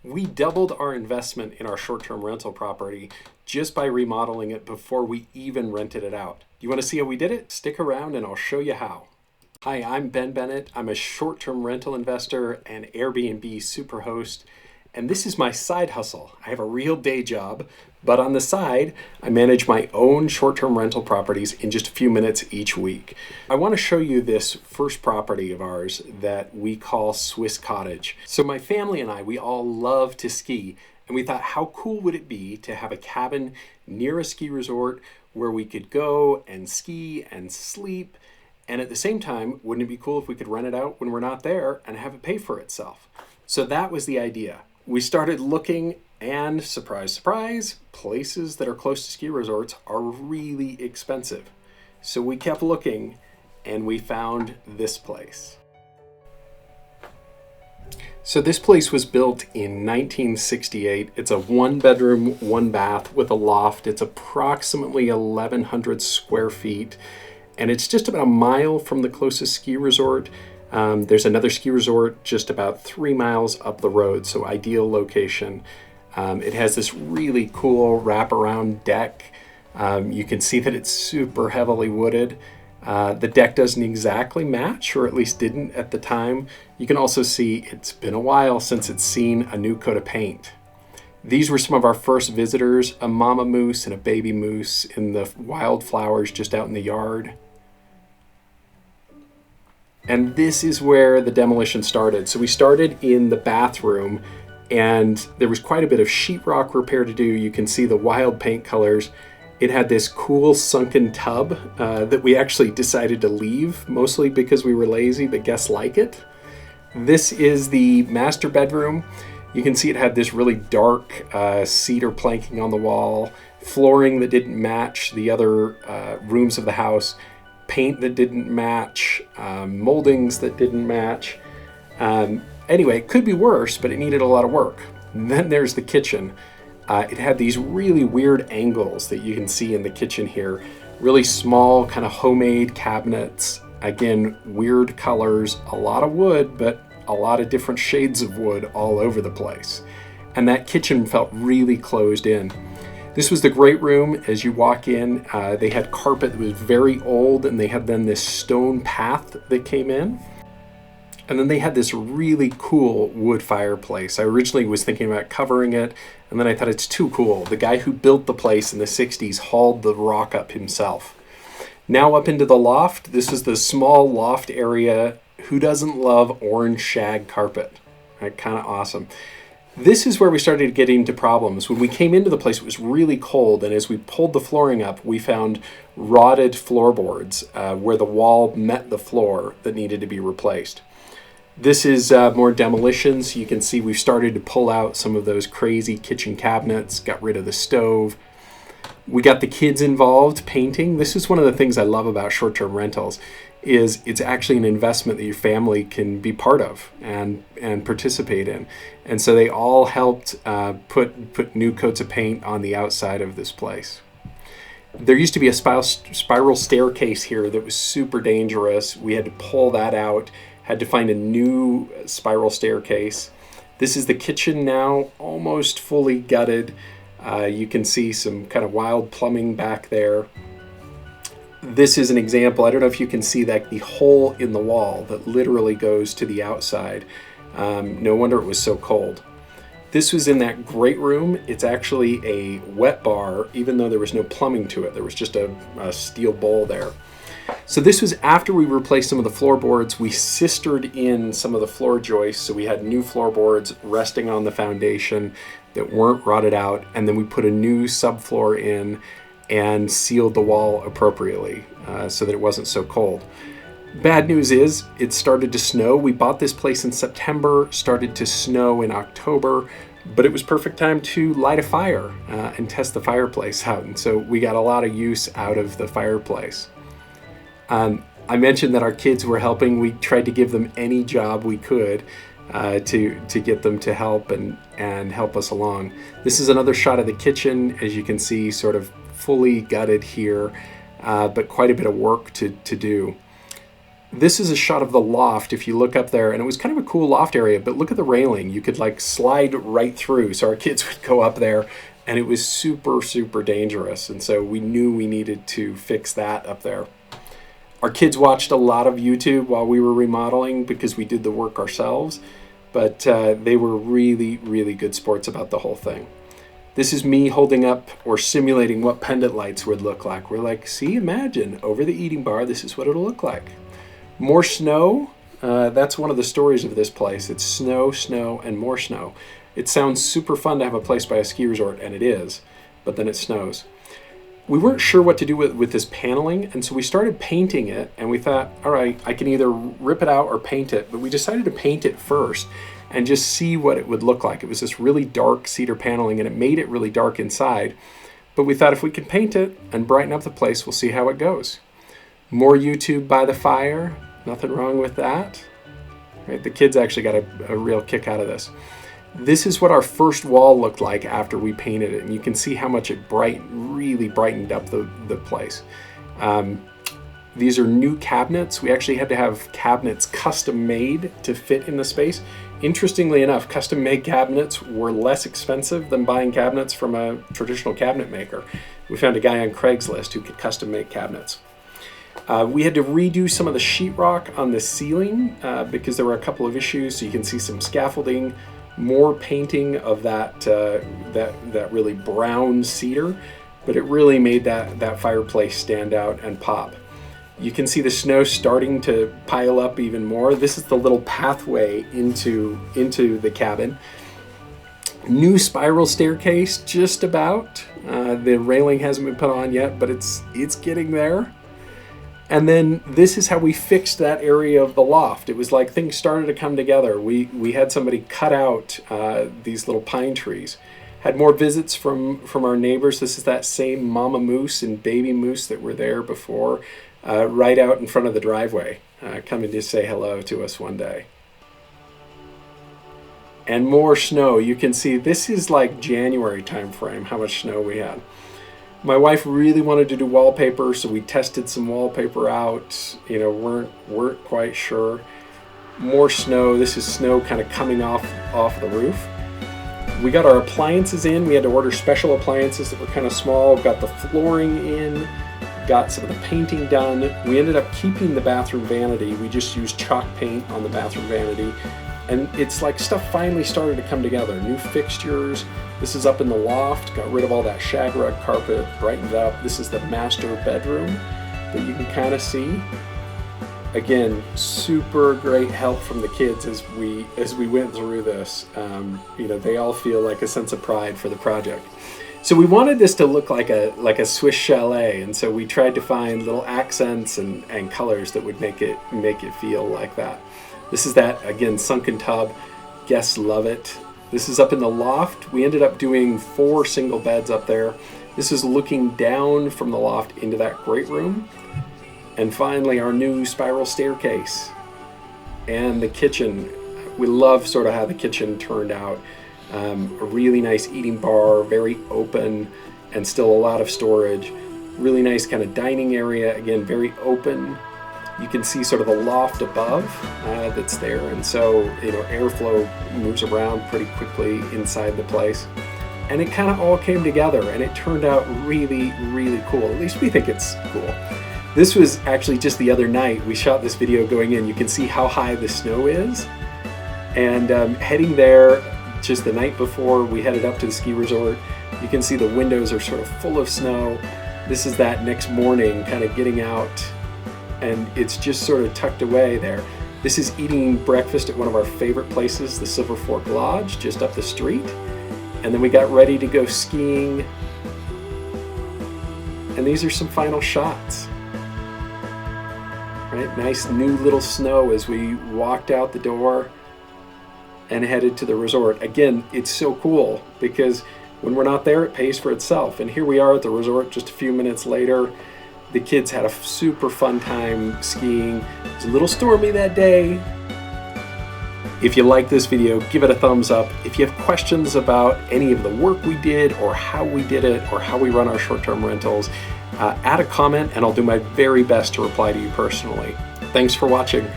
We doubled our investment in our short-term rental property just by remodeling it before we even rented it out. You want to see how we did it? Stick around and I'll show you how. Hi, I'm Ben Bennett. I'm a short-term rental investor and Airbnb Superhost, and this is my side hustle. I have a real day job, but on the side, I manage my own short-term rental properties in just a few minutes each week. I want to show you this first property of ours that we call Swiss Cottage. So my family and I, we all love to ski, and we thought, how cool would it be to have a cabin near a ski resort where we could go and ski and sleep, and at the same time, wouldn't it be cool if we could rent it out when we're not there and have it pay for itself? So that was the idea. We started looking, and surprise, surprise, places that are close to ski resorts are really expensive. So we kept looking and we found this place. So this place was built in 1968. It's a 1-bedroom, 1-bath with a loft. It's approximately 1,100 square feet, and it's just about a mile from the closest ski resort. There's another ski resort just about 3 miles up the road, so ideal location. It has this really cool wraparound deck. You can see that it's super heavily wooded. The deck doesn't exactly match, or at least didn't at the time. You can also see it's been a while since it's seen a new coat of paint. These were some of our first visitors, a mama moose and a baby moose in the wildflowers just out in the yard. And this is where the demolition started. So we started in the bathroom, and there was quite a bit of sheetrock repair to do. You can see the wild paint colors. It had this cool sunken tub that we actually decided to leave, mostly because we were lazy, but guests like it. This is the master bedroom. You can see it had this really dark cedar planking on the wall, flooring that didn't match the other rooms of the house, paint that didn't match, moldings that didn't match. Anyway, it could be worse, but it needed a lot of work. And then there's the kitchen. It had these really weird angles that you can see in the kitchen here. Really small, kind of homemade cabinets. Again, weird colors, a lot of wood, but a lot of different shades of wood all over the place. And that kitchen felt really closed in. This was the great room. As you walk in, they had carpet that was very old, and they had then this stone path that came in. And then they had this really cool wood fireplace. I originally was thinking about covering it, and then I thought it's too cool. The guy who built the place in the 60s hauled the rock up himself. Now up into the loft. This is the small loft area. Who doesn't love orange shag carpet? Right, kind of awesome. This is where we started getting into problems. When we came into the place, it was really cold, and as we pulled the flooring up, we found rotted floorboards where the wall met the floor that needed to be replaced. This is more demolitions. You can see we've started to pull out some of those crazy kitchen cabinets, got rid of the stove. We got the kids involved painting. This is one of the things I love about short-term rentals, is it's actually an investment that your family can be part of and participate in. And so they all helped put new coats of paint on the outside of this place. There used to be a spiral staircase here that was super dangerous. We had to pull that out, had to find a new spiral staircase. This is the kitchen now, almost fully gutted. You can see some kind of wild plumbing back there. This is an example. I don't know if you can see that, the hole in the wall that literally goes to the outside. No wonder it was so cold. This was in that great room. It's actually a wet bar, even though there was no plumbing to it. There was just a steel bowl there. So this was after we replaced some of the floorboards. We sistered in some of the floor joists, so we had new floorboards resting on the foundation that weren't rotted out, and then we put a new subfloor in and sealed the wall appropriately so that it wasn't so cold. Bad news is it started to snow. We bought this place in September, started to snow in October, but it was perfect time to light a fire and test the fireplace out. And so we got a lot of use out of the fireplace. I mentioned that our kids were helping. We tried to give them any job we could to get them to help and help us along. This is another shot of the kitchen, as you can see, sort of fully gutted here, but quite a bit of work to do. This is a shot of the loft if you look up there, and it was kind of a cool loft area, but look at the railing. You could like slide right through. So our kids would go up there, and it was super, super dangerous. And so we knew we needed to fix that up there. Our kids watched a lot of YouTube while we were remodeling because we did the work ourselves, but they were really, really good sports about the whole thing. This is me holding up or simulating what pendant lights would look like. We're like, see, imagine over the eating bar, this is what it'll look like. More snow. That's one of the stories of this place. It's snow, snow, and more snow. It sounds super fun to have a place by a ski resort, and it is, but then it snows. We weren't sure what to do with this paneling, and so we started painting it, and we thought, all right, I can either rip it out or paint it, but we decided to paint it first and just see what it would look like. It was this really dark cedar paneling, and it made it really dark inside, but we thought if we can paint it and brighten up the place, we'll see how it goes. More YouTube by the fire, nothing wrong with that. Right? The kids actually got a real kick out of this. This is what our first wall looked like after we painted it, and you can see how much it really brightened up the place. These are new cabinets. We actually had to have cabinets custom made to fit in the space. Interestingly enough, custom made cabinets were less expensive than buying cabinets from a traditional cabinet maker. We found a guy on Craigslist who could custom make cabinets. We had to redo some of the sheetrock on the ceiling because there were a couple of issues. So you can see some scaffolding, more painting of that really brown cedar, but it really made that fireplace stand out and pop. You can see the snow starting to pile up even more. This is the little pathway into the cabin. New spiral staircase, just about. The railing hasn't been put on yet, but it's getting there. And then this is how we fixed that area of the loft. It was like things started to come together. We had somebody cut out these little pine trees. Had more visits from our neighbors. This is that same mama moose and baby moose that were there before, right out in front of the driveway, coming to say hello to us one day. And more snow. You can see this is like January time frame, how much snow we had. My wife really wanted to do wallpaper, so we tested some wallpaper out. You know, weren't quite sure. More snow. This is snow kind of coming off the roof. We got our appliances in. We had to order special appliances that were kind of small. Got the flooring in. Got some of the painting done. We ended up keeping the bathroom vanity. We just used chalk paint on the bathroom vanity. And it's like stuff finally started to come together. New fixtures. This is up in the loft. Got rid of all that shag rug carpet, brightened up. This is the master bedroom that you can kind of see. Again, super great help from the kids as we went through this. You know, they all feel like a sense of pride for the project. So we wanted this to look like a Swiss chalet, and so we tried to find little accents and colors that would make it feel like that. This is that, again, sunken tub. Guests love it. This is up in the loft. We ended up doing 4 single beds up there. This is looking down from the loft into that great room. And finally, our new spiral staircase and the kitchen. We love sort of how the kitchen turned out. A really nice eating bar, very open, and still a lot of storage. Really nice kind of dining area, again, very open. You can see sort of the loft above that's there, and so, you know, airflow moves around pretty quickly inside the place. And it kind of all came together, and it turned out really, really cool. At least we think it's cool. This was actually just the other night. We shot this video going in. You can see how high the snow is. And heading there just the night before we headed up to the ski resort, you can see the windows are sort of full of snow. This is that next morning, kind of getting out, and it's just sort of tucked away there. This is eating breakfast at one of our favorite places, the Silver Fork Lodge, just up the street. And then we got ready to go skiing. And these are some final shots. Right? Nice new little snow as we walked out the door and headed to the resort. Again, it's so cool because when we're not there, it pays for itself. And here we are at the resort just a few minutes later. The kids had a super fun time skiing. It was a little stormy that day. If you like this video, give it a thumbs up. If you have questions about any of the work we did or how we did it or how we run our short-term rentals, add a comment and I'll do my very best to reply to you personally. Thanks for watching.